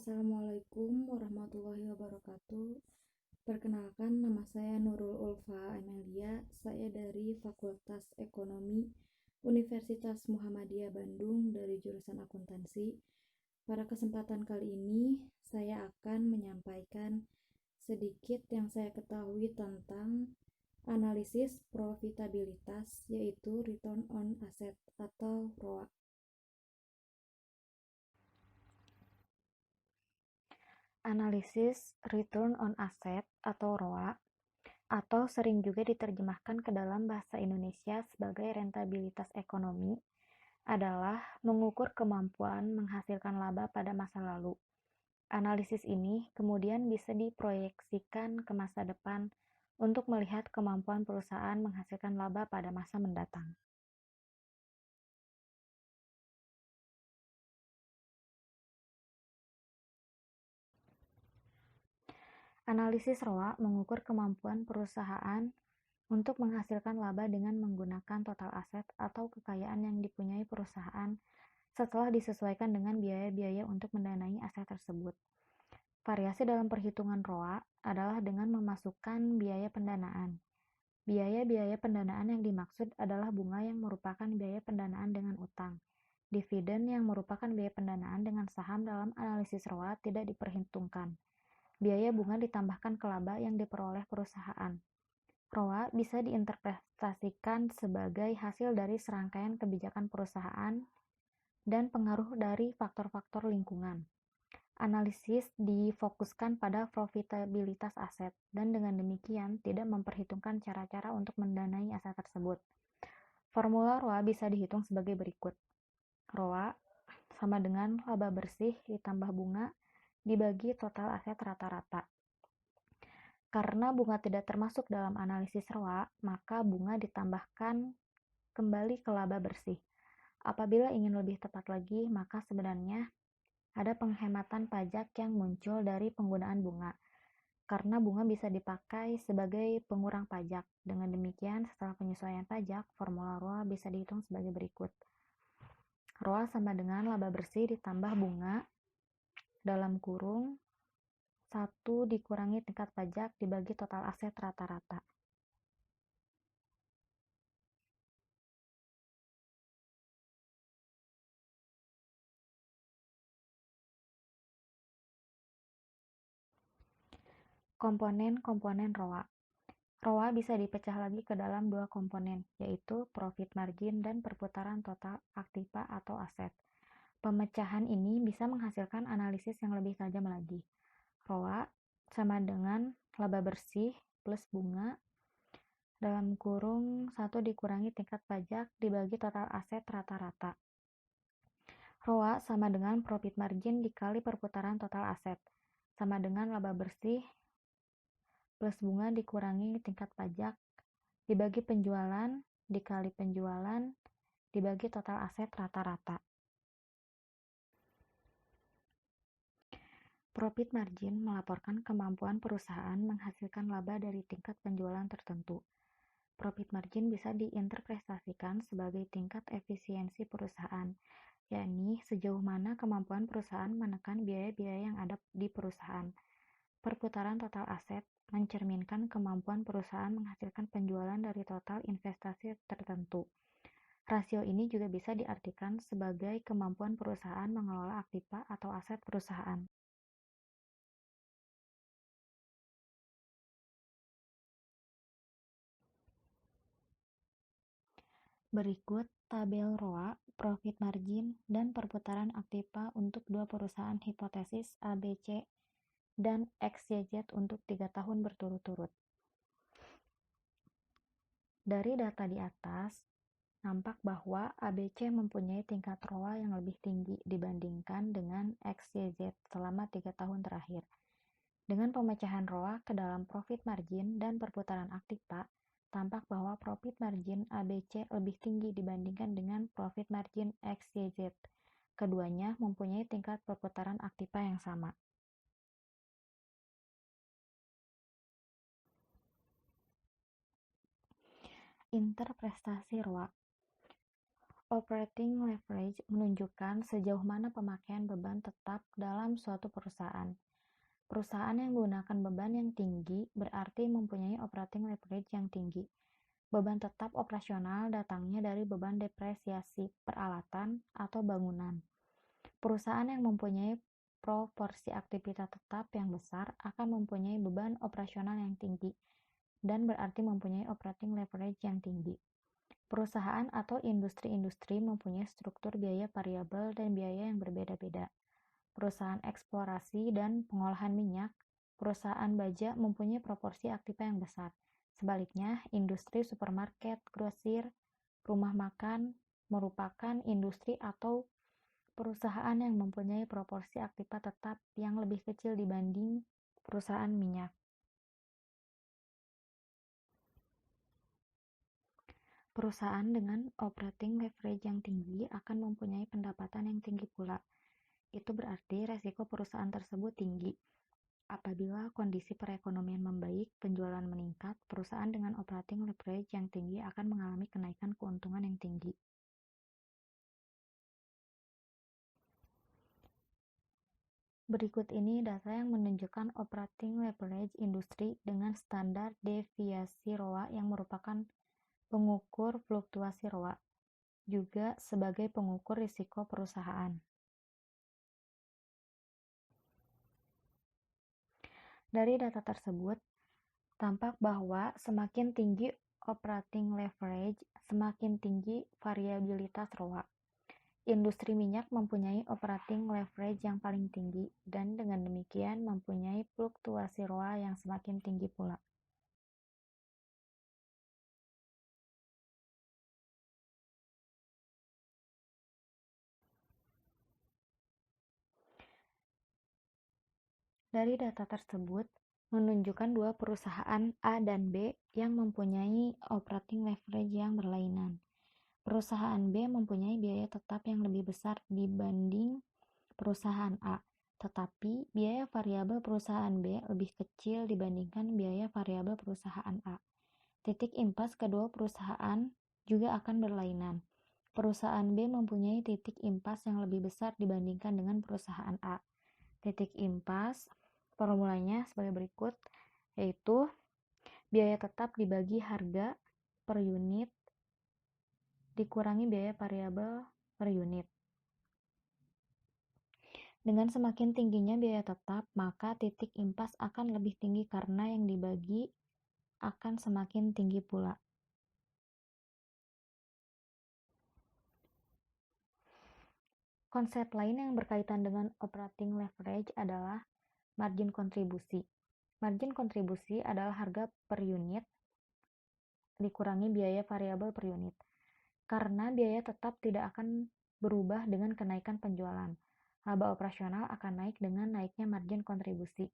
Assalamualaikum warahmatullahi wabarakatuh. Perkenalkan, nama saya Nurul Ulfa Amelia. Saya dari Fakultas Ekonomi Universitas Muhammadiyah Bandung dari jurusan akuntansi. Pada kesempatan kali ini, saya akan menyampaikan sedikit yang saya ketahui tentang analisis profitabilitas, yaitu Return on Asset atau ROA. Analisis Return on Asset atau ROA, atau sering juga diterjemahkan ke dalam bahasa Indonesia sebagai rentabilitas ekonomi, adalah mengukur kemampuan menghasilkan laba pada masa lalu. Analisis ini kemudian bisa diproyeksikan ke masa depan untuk melihat kemampuan perusahaan menghasilkan laba pada masa mendatang. Analisis ROA mengukur kemampuan perusahaan untuk menghasilkan laba dengan menggunakan total aset atau kekayaan yang dipunyai perusahaan setelah disesuaikan dengan biaya-biaya untuk mendanai aset tersebut. Variasi dalam perhitungan ROA adalah dengan memasukkan biaya pendanaan. Biaya-biaya pendanaan yang dimaksud adalah bunga yang merupakan biaya pendanaan dengan utang. Dividen yang merupakan biaya pendanaan dengan saham dalam analisis ROA tidak diperhitungkan. Biaya bunga ditambahkan ke laba yang diperoleh perusahaan. ROA bisa diinterpretasikan sebagai hasil dari serangkaian kebijakan perusahaan dan pengaruh dari faktor-faktor lingkungan. Analisis difokuskan pada profitabilitas aset dan dengan demikian tidak memperhitungkan cara-cara untuk mendanai aset tersebut. Formula ROA bisa dihitung sebagai berikut. ROA sama dengan laba bersih ditambah bunga dibagi total aset rata-rata. Karena bunga tidak termasuk dalam analisis ROA, maka bunga ditambahkan kembali ke laba bersih. Apabila ingin lebih tepat lagi, maka sebenarnya ada penghematan pajak yang muncul dari penggunaan bunga. Karena bunga bisa dipakai sebagai pengurang pajak. Dengan demikian, setelah penyesuaian pajak, formula ROA bisa dihitung sebagai berikut. ROA sama dengan laba bersih ditambah bunga dalam kurung 1 dikurangi tingkat pajak dibagi total aset rata-rata. Komponen-komponen ROA. ROA bisa dipecah lagi ke dalam dua komponen, yaitu profit margin dan perputaran total aktiva atau aset. Pemecahan ini bisa menghasilkan analisis yang lebih tajam lagi. ROA sama dengan laba bersih plus bunga dalam kurung 1 dikurangi tingkat pajak dibagi total aset rata-rata. ROA sama dengan profit margin dikali perputaran total aset, sama dengan laba bersih plus bunga dikurangi tingkat pajak dibagi penjualan dikali penjualan dibagi total aset rata-rata. Profit margin melaporkan kemampuan perusahaan menghasilkan laba dari tingkat penjualan tertentu. Profit margin bisa diinterpretasikan sebagai tingkat efisiensi perusahaan, yakni sejauh mana kemampuan perusahaan menekan biaya-biaya yang ada di perusahaan. Perputaran total aset mencerminkan kemampuan perusahaan menghasilkan penjualan dari total investasi tertentu. Rasio ini juga bisa diartikan sebagai kemampuan perusahaan mengelola aktiva atau aset perusahaan. Berikut tabel ROA, profit margin, dan perputaran aktiva untuk dua perusahaan hipotesis ABC dan XYZ untuk 3 tahun berturut-turut. Dari data di atas, nampak bahwa ABC mempunyai tingkat ROA yang lebih tinggi dibandingkan dengan XYZ selama 3 tahun terakhir. Dengan pemecahan ROA ke dalam profit margin dan perputaran aktiva, tampak bahwa profit margin ABC lebih tinggi dibandingkan dengan profit margin XYZ. Keduanya mempunyai tingkat perputaran aktiva yang sama. Interpretasi ROA. Operating leverage menunjukkan sejauh mana pemakaian beban tetap dalam suatu perusahaan. Perusahaan yang menggunakan beban yang tinggi berarti mempunyai operating leverage yang tinggi. Beban tetap operasional datangnya dari beban depresiasi peralatan atau bangunan. Perusahaan yang mempunyai proporsi aktivitas tetap yang besar akan mempunyai beban operasional yang tinggi dan berarti mempunyai operating leverage yang tinggi. Perusahaan atau industri-industri mempunyai struktur biaya variabel dan biaya yang berbeda-beda. Perusahaan eksplorasi dan pengolahan minyak, perusahaan baja mempunyai proporsi aktiva yang besar. Sebaliknya, industri supermarket, grosir, rumah makan merupakan industri atau perusahaan yang mempunyai proporsi aktiva tetap yang lebih kecil dibanding perusahaan minyak. Perusahaan dengan operating leverage yang tinggi akan mempunyai pendapatan yang tinggi pula. Itu berarti resiko perusahaan tersebut tinggi. Apabila kondisi perekonomian membaik, penjualan meningkat, perusahaan dengan operating leverage yang tinggi akan mengalami kenaikan keuntungan yang tinggi. Berikut ini data yang menunjukkan operating leverage industri dengan standar deviasi ROA yang merupakan pengukur fluktuasi ROA, juga sebagai pengukur risiko perusahaan. Dari data tersebut, tampak bahwa semakin tinggi operating leverage, semakin tinggi variabilitas ROA. Industri minyak mempunyai operating leverage yang paling tinggi, dan dengan demikian mempunyai fluktuasi ROA yang semakin tinggi pula. Dari data tersebut, menunjukkan dua perusahaan A dan B yang mempunyai operating leverage yang berlainan. Perusahaan B mempunyai biaya tetap yang lebih besar dibanding perusahaan A, tetapi biaya variabel perusahaan B lebih kecil dibandingkan biaya variabel perusahaan A. Titik impas kedua perusahaan juga akan berlainan. Perusahaan B mempunyai titik impas yang lebih besar dibandingkan dengan perusahaan A. Titik impas formulanya sebagai berikut, yaitu biaya tetap dibagi harga per unit dikurangi biaya variabel per unit. Dengan semakin tingginya biaya tetap, maka titik impas akan lebih tinggi karena yang dibagi akan semakin tinggi pula. Konsep lain yang berkaitan dengan operating leverage adalah margin kontribusi. Margin kontribusi adalah harga per unit dikurangi biaya variabel per unit. Karena biaya tetap tidak akan berubah dengan kenaikan penjualan. Laba operasional akan naik dengan naiknya margin kontribusi.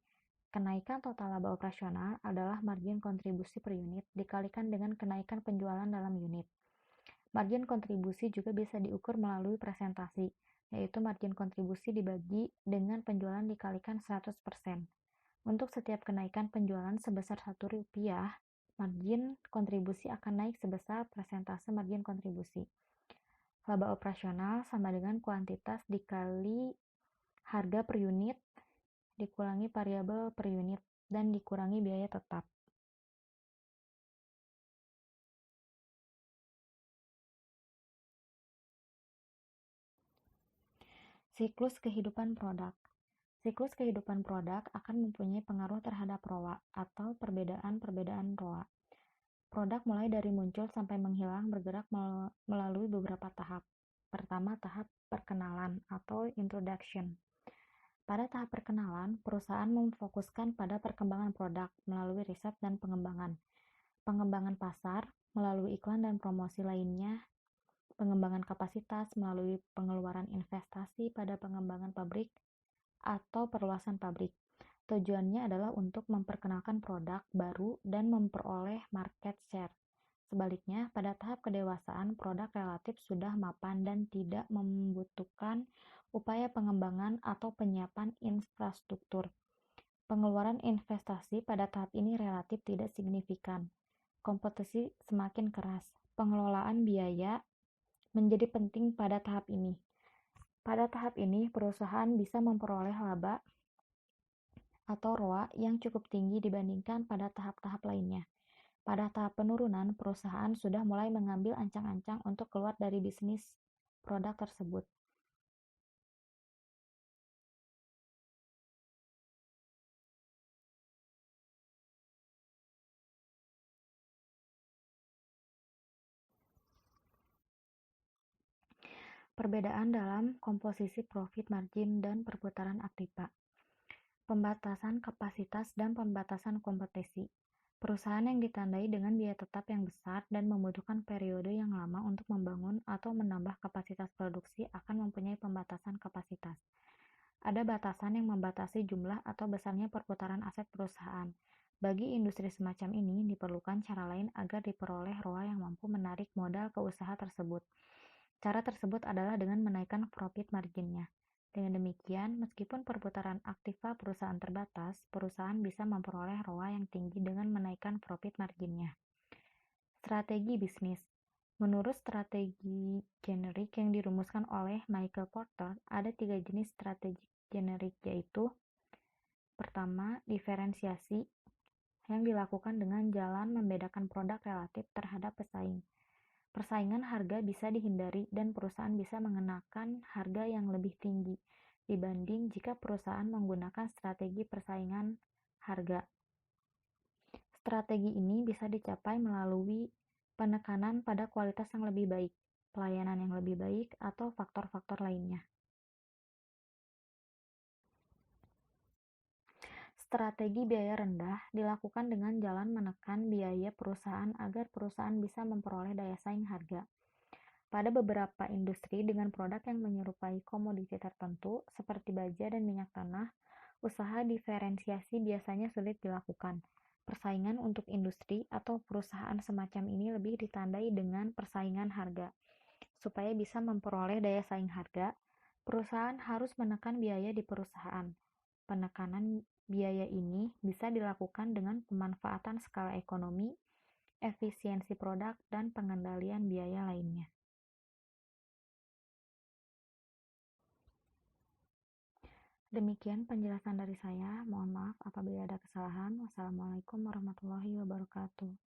Kenaikan total laba operasional adalah margin kontribusi per unit dikalikan dengan kenaikan penjualan dalam unit. Margin kontribusi juga bisa diukur melalui presentasi, yaitu margin kontribusi dibagi dengan penjualan dikalikan 100%. Untuk setiap kenaikan penjualan sebesar Rp1, margin kontribusi akan naik sebesar persentase margin kontribusi. Laba operasional sama dengan kuantitas dikali harga per unit dikurangi variabel per unit dan dikurangi biaya tetap. Siklus kehidupan produk. Siklus kehidupan produk akan mempunyai pengaruh terhadap ROA atau perbedaan-perbedaan ROA. Produk mulai dari muncul sampai menghilang bergerak melalui beberapa tahap. Pertama, tahap perkenalan atau introduction. Pada tahap perkenalan, perusahaan memfokuskan pada perkembangan produk melalui riset dan pengembangan, pengembangan pasar melalui iklan dan promosi lainnya, pengembangan kapasitas melalui pengeluaran investasi pada pengembangan pabrik atau perluasan pabrik. Tujuannya adalah untuk memperkenalkan produk baru dan memperoleh market share. Sebaliknya, pada tahap kedewasaan, produk relatif sudah mapan dan tidak membutuhkan upaya pengembangan atau penyiapan infrastruktur. Pengeluaran investasi pada tahap ini relatif tidak signifikan. Kompetisi semakin keras. Pengelolaan biaya menjadi penting pada tahap ini. Pada tahap ini, perusahaan bisa memperoleh laba atau ROA yang cukup tinggi dibandingkan pada tahap-tahap lainnya. Pada tahap penurunan, perusahaan sudah mulai mengambil ancang-ancang untuk keluar dari bisnis produk tersebut. Perbedaan dalam komposisi profit margin dan perputaran aktiva. Pembatasan kapasitas dan pembatasan kompetisi. Perusahaan yang ditandai dengan biaya tetap yang besar dan membutuhkan periode yang lama untuk membangun atau menambah kapasitas produksi akan mempunyai pembatasan kapasitas. Ada batasan yang membatasi jumlah atau besarnya perputaran aset perusahaan. Bagi industri semacam ini, diperlukan cara lain agar diperoleh ROA yang mampu menarik modal ke usaha tersebut. Cara tersebut adalah dengan menaikkan profit marginnya. Dengan demikian, meskipun perputaran aktiva perusahaan terbatas, perusahaan bisa memperoleh ROA yang tinggi dengan menaikkan profit marginnya. Strategi bisnis. Menurut strategi generik yang dirumuskan oleh Michael Porter, ada 3 jenis strategi generik, yaitu: pertama, diferensiasi yang dilakukan dengan jalan membedakan produk relatif terhadap pesaing. Persaingan harga bisa dihindari dan perusahaan bisa mengenakan harga yang lebih tinggi dibanding jika perusahaan menggunakan strategi persaingan harga. Strategi ini bisa dicapai melalui penekanan pada kualitas yang lebih baik, pelayanan yang lebih baik, atau faktor-faktor lainnya. Strategi biaya rendah dilakukan dengan jalan menekan biaya perusahaan agar perusahaan bisa memperoleh daya saing harga. Pada beberapa industri dengan produk yang menyerupai komoditi tertentu, seperti baja dan minyak tanah, usaha diferensiasi biasanya sulit dilakukan. Persaingan untuk industri atau perusahaan semacam ini lebih ditandai dengan persaingan harga. Supaya bisa memperoleh daya saing harga, perusahaan harus menekan biaya di perusahaan. Penekanan biaya ini bisa dilakukan dengan pemanfaatan skala ekonomi, efisiensi produk, dan pengendalian biaya lainnya. Demikian penjelasan dari saya. Mohon maaf apabila ada kesalahan. Wassalamualaikum warahmatullahi wabarakatuh.